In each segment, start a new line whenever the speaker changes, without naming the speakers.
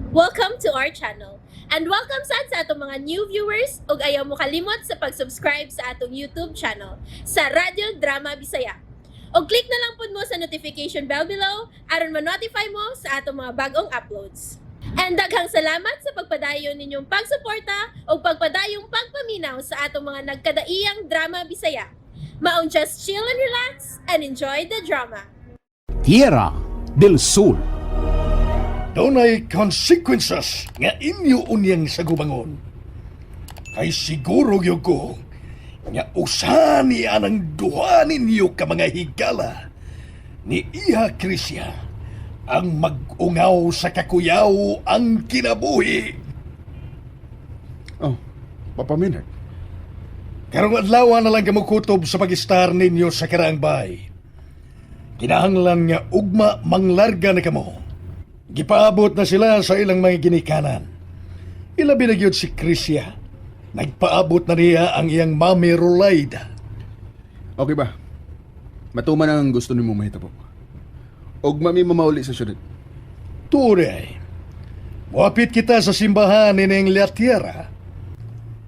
Welcome to our channel. And welcome sa atong mga new viewers ug ayaw mo kalimot sa pag-subscribe sa atong YouTube channel sa Radio Drama Bisaya. O click na lang pud mo sa notification bell below aron ma-notify mo sa atong mga bagong uploads. And daghang salamat sa pagpadayon ninyong pagsuporta o pagpadayong pagpaminaw sa atong mga nagkadaiyang Drama Bisaya. Maong just chill and relax and enjoy the drama.
Tierra del Sur.
Dunay consequences nga inyo unyang sagubangon. Kay siguro gyud ko nga usa ni anang duha ninyo ka mga higala ni Iha Krisya ang mag-ungaw sa kakuyaw ang kinabuhi.
Oh, Papa Maynard.
Karong adlaw na lang kamo kutob sa pag-star ninyo sa karaang bahay. Kinahanglan nga ugma manglarga na kamo. Gipaabot na sila sa ilang mga ginikanan. Ilabi na gyud si Krisya. Nagpaabot na niya ang iyang mami Rolaida.
Okay ba? Matuman ang gusto ni mo mahitabo. Og mami mamauli sa syudad.
Turay, muapit kita sa simbahan ni Neng La Tierra.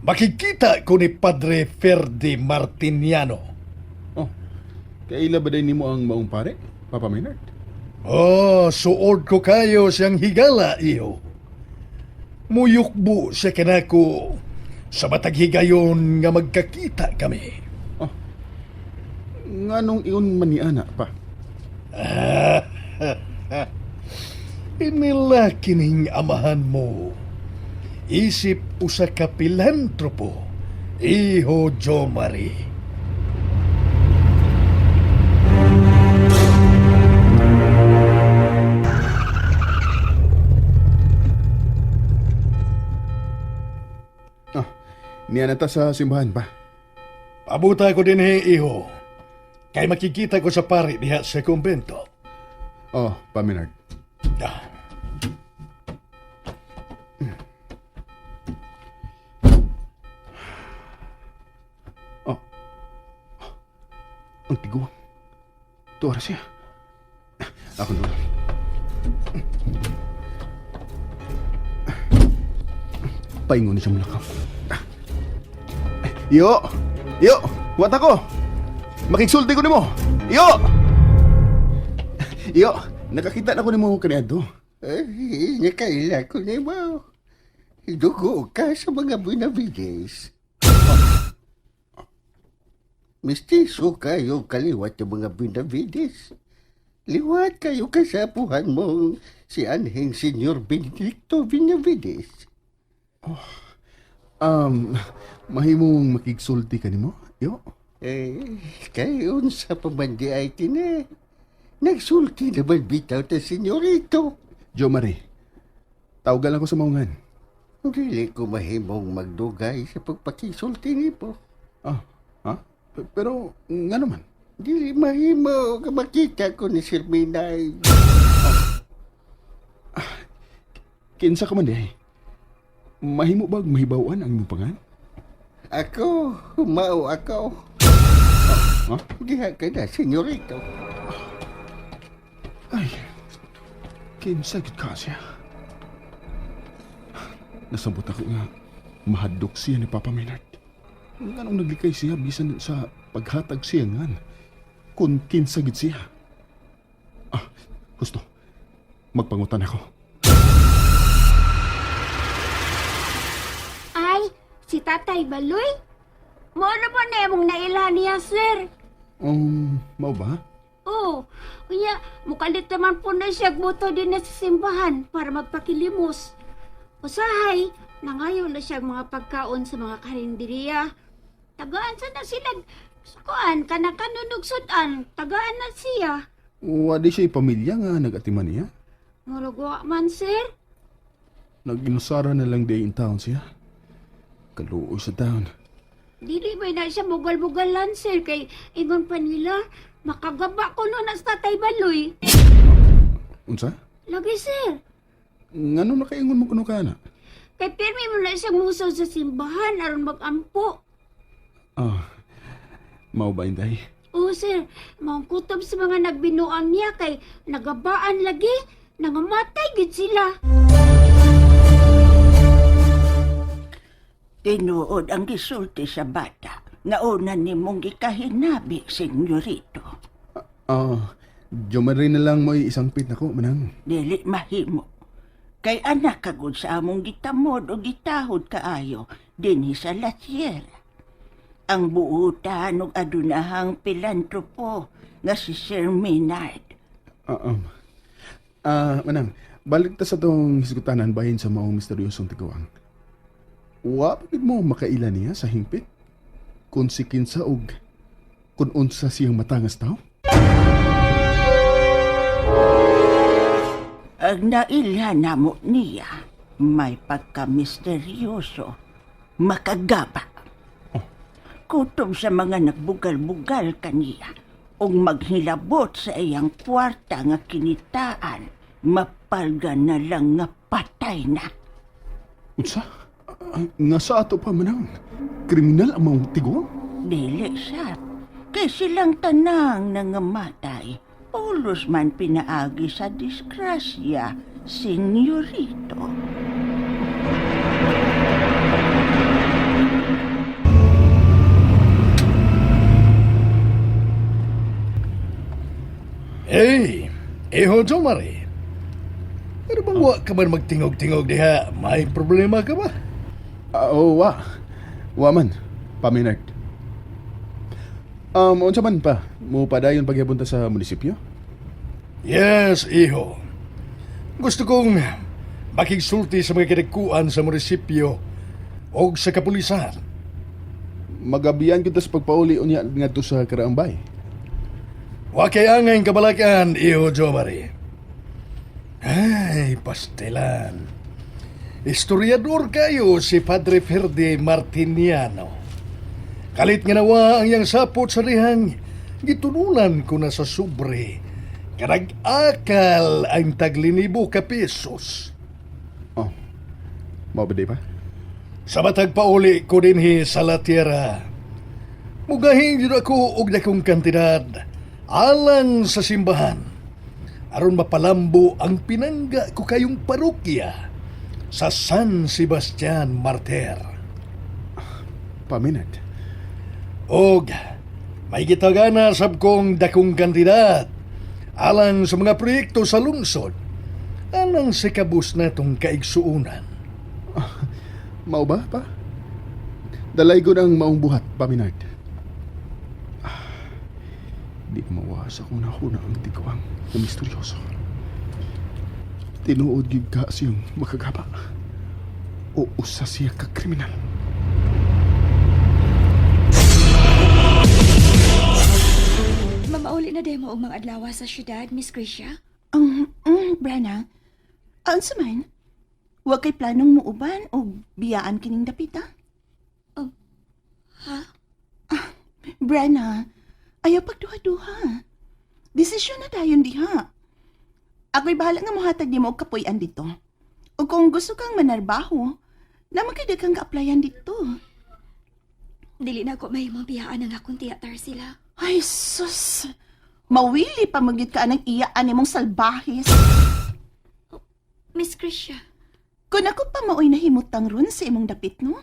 Makikita ko ni Padre Ferdi Martiniano.
Oh, kaila ba din nimo ang maong pare, Papa Maynard?
Oh, suod ko kayo siyang higala, iyo. Muyukbo siya kanako sa matag higayon nga magkakita kami.
Nganong iyon man ni ana, pa?
Inila kining amahan mo. Isip usa ka pilantropo, Iho Jo Marie.
Niya na ta sa simbahan, pa?
Pabuta ko din Iho. Kay makikita ko sa pari diha sa kumbento.
Oh, Pa Maynard.
Ah.
Oh. Ang tiguang. Tuwara siya. Ako doon. Paingon ni siyang lakaw. Yo! Yo! Wat ako! Makigsulti ko nimo! Yo! Yo! Nakakita na ko nimo kaniadto.
Ay, nakaila ko nimo. Dugo ka sa mga Benavides. Mistiso kayo kaliwat ng mga Benavides. Liwat kayo kasapuhan mo si Anheng Senyor Benedicto Benavides.
Mahimong makigsulti ka nimo? Yo?
Kayon sa pamandi ay tine. Nagsulti naman bitaw ta senyorito.
Jo Marie, tawagan ako sa maungan.
Dili ko mahimong magdugay sa pagpakisulti nipo.
Ha? Pero, nga naman.
Dili mahimo ka makita ko ni Sir Minay.
Kinsa ka man di ay? Mahimo bag mahibawan ang imong pangan?
Ako, humao ako.
Ha?
Diha ka na, senyorito.
Ay, kinsa gid ka siya. Nasabot ako nga mahadlok siya ni Papa Maynard. Nganong naglikay siya bisan sa paghatag siya ngan. Kung kinsa gid siya. Gusto. Magpangutan ako.
Ay, si Tatay Baloy? Mo na ba na mong nailhan niya, sir?
Mao ba?
Oo, kaya mukalit naman po na siya buto din na sa simbahan para magpakilimos. Usahay, nangayon na siya mga pagkaon sa mga karinderiya. Tagaan sa na sila, sukuan, kanakanunugsod-an, tagaan na siya.
Wadi siya pamilya nga nag-atiman niya.
Marugwa man, sir.
Nag-inusara na lang day in town siya. Kaluoy sa town.
Dili ba na siya bugal-bugalan, sir, kay ingon pa nila, makagaba ko nun as Tatay Baloy.
Unsa?
Lagi, sir.
Ngano nakaingon mo kuno ka na?
Kay pirmi mo na siyang musaw sa simbahan aron mag-ampo.
Mao ba inday?
Oo, sir. Maong kutob sa mga nagbinuang niya kay nagabaan lagi. Nangamatay gid sila. Tinuod ang gisulti sa bata nga una nimong gikahinabi, senyorito.
Diyo man rin na lang mo isang pit na ko, manang.
Dili mahimo. Kay anak kagud sa among gitamod o gitahod kaayo dinhi sa La Sierra. Ang buutan ug adunahang pilantropo nga si Sir Maynard.
Manang, balik ta sa tong hisgutanan bahin sa maong misteryosong tiguang. Wa pagid mo makailan niya sa hingpit? Kung si kinsa og kung unsa siyang matangas tao?
Ang nailhan namo niya, may pagka-misteryoso, makagaba. Kutob sa mga nagbugal-bugal kaniya, o maghilabot sa iyang kwarta nga kinitaan, mapalga na lang nga patay na.
Unsa? Nga sa ato pa manang? Kriminal ang maong tiguang?
Dili siya, kay silang tanang nangamatay, ulos man pinaagi sa disgrasya, senyorito.
Hey, Iho Jomari. Pero bang wa ka man magtingog-tingog diha? May problema ka ba?
Wa man. Paminard. Unsa man pa? Mo padayon pagyapunta sa munisipyo?
Yes, Iho. Gusto kong makigsulti sa mga kinagkuan sa munisipyo o sa kapulisan.
Magabiyan kita sa pagpauli unya ngadto sa Karaambay.
Wa kay angay kabalakan, Iho Jomari. Ay, pastelan. Historiador kayo si Padre Ferde Martiniano. Kalit nga nawa ang iyang sapot sa rihang, gitununan ko na sa sobre. Karag-akal ang taglinibo ka pesos.
Mabaday pa?
Sa matag pauli ko dinhi sa La Tierra. Mugahin yun ako og dakong kantidad alang sa simbahan. Aron mapalambo ang pinangga ko kayong parokya sa San Sebastian Martir.
Paminad.
Og may gitagana sab kong dakong kantidad alang sa mga proyekto sa lungsod alang sa kabus natong kaigsuunan.
Mao ba pa? Dalay ko ng maong buhat, Paminard. Di mawasa kung nahuna ang tiguang na misteryoso. Tinuod gid ka siyang makagaba. O usa siya ka kriminal.
Mamauli na demo og mga adlaw sa syudad, Miss Grisha?
Brana, ang saman, huwag kay planong muuban o biyaan kining dapita?
Ha?
Brana, ayaw pagduha-duha. Desisyon na dayon diha. Ako'y bahala nga mohatag di mo og kapuy-an dito. O kung gusto kang manarbaho, naman kay daghang ka-applyan dito.
Dili na ako may mabiyaan ang akong tiyatar sila.
Ay, sus! Mawili pa magit ka ng iyaan ni mong salbahis.
Miss Grisha,
Kung ako pa maoy nahimutang ron sa imong dapit, no?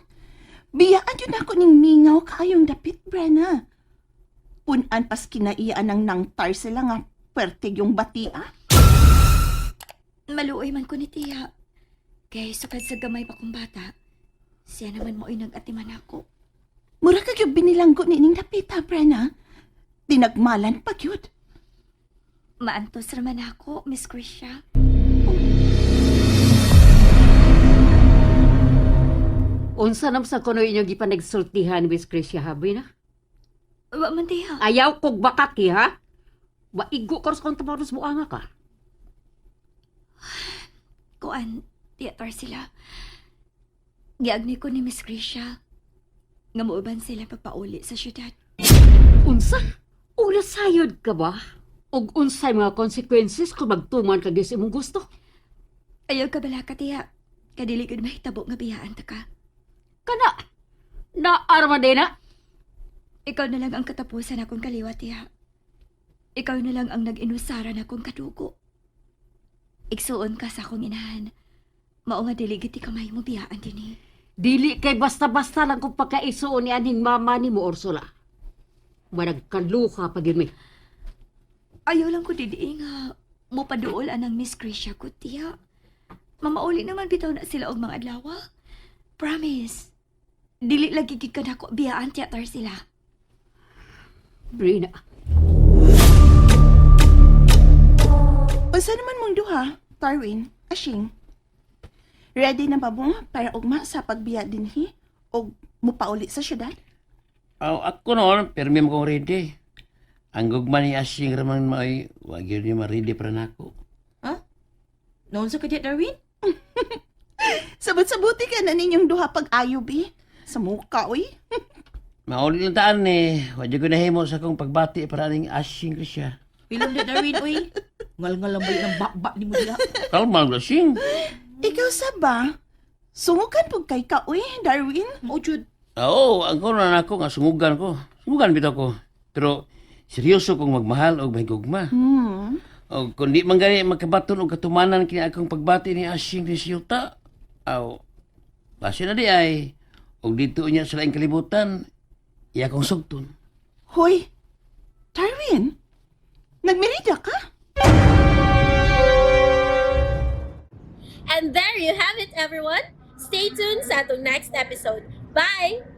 Biyaan yun ako ning mingaw kayong dapit, Brenna. Punan pas kinaiyaan ng nangtar sila nga pertig yung batia.
maluoy man ko ni tiya. Kay sukad sa gamay pa kong bata, siya naman mo'y nag-atiman ako.
Mura ka yung binilanggo ni ining dapit, ha, Brenna? Dinagmalan pa yun.
Maantos raman ako, Miss Grisha.
Unsa nam sa kuno inyong gipanagsultihan, Miss Grisha, habi na?
Wa man tiya.
Ayaw kog bakaki, ha? Waigo karos kong tamaros mo anga ka.
Kuan, tiyatar sila. Giagni ko ni Miss Grisha. Nga muuban sila papauli sa syudad.
Unsa? Una sayod ka ba? Og unsay mga consequences kung magtuman ka sa imong gusto?
Ayaw ka bala ka tiya. Kadili gud mahitabo nga biyaan ta ka.
Kana, naarma din na.
Ikaw na lang ang katapusan akong kaliwa, tiya. Ikaw na lang ang nag-inusaran akong kadugo. Igsuon ka sa akong inahan. Mao nga dili giti kamay mo biyaan din eh.
Dili kay basta-basta lang kung pagkaisuon ni aning mama ni mo, Ursula. Managkaluha pag yun may.
Ayaw lang ko didi nga mupaduol anang Miss Grisha ko, tiya. Mamauli naman bitaw na sila og mga adlaw. Promise. Dili lagi gid ka nako biyaan, tiya Tarsila.
Brina,
Unsa naman mong duha, Tarwin, Ashing? Ready na ba mo para ugma sa pagbiya dinhi o mupauli sa syudad?
Ako noon, permi mo kong ready. Ang gugma ni Asing raman may, wag yun niya ma-ready para nako.
Noon sa kadya, Darwin?
Sabot-sabuti ka na ninyong duha pag-ayob eh. Sa muka, uy.
Mauli lang taan wag yun ko nahimo sa kong pagbati para aning Asing Krisya.
Pilam na, Darwin, uy. Ngal-ngal lang balik ng bakbak ni mo diha.
Kalma lang, Asing.
Ikaw sa ba? Sungukan po kay ka, uy, Darwin.
O, Jud.
Oo, ang kono na ako nga sungugan ko. Sungugan bitaw ko. Pero seryoso kong magmahal o may gugma. O kung di man gani magkabaton o katumanan kini akong pagbati ni Asing ni Siyuta, basi na di ay, o dito niya sa laing kalibutan, iya kong sugton.
Hoy, Darwin, nagmerida ka?
And there you have it, everyone. Stay tuned sa atong next episode. Bye!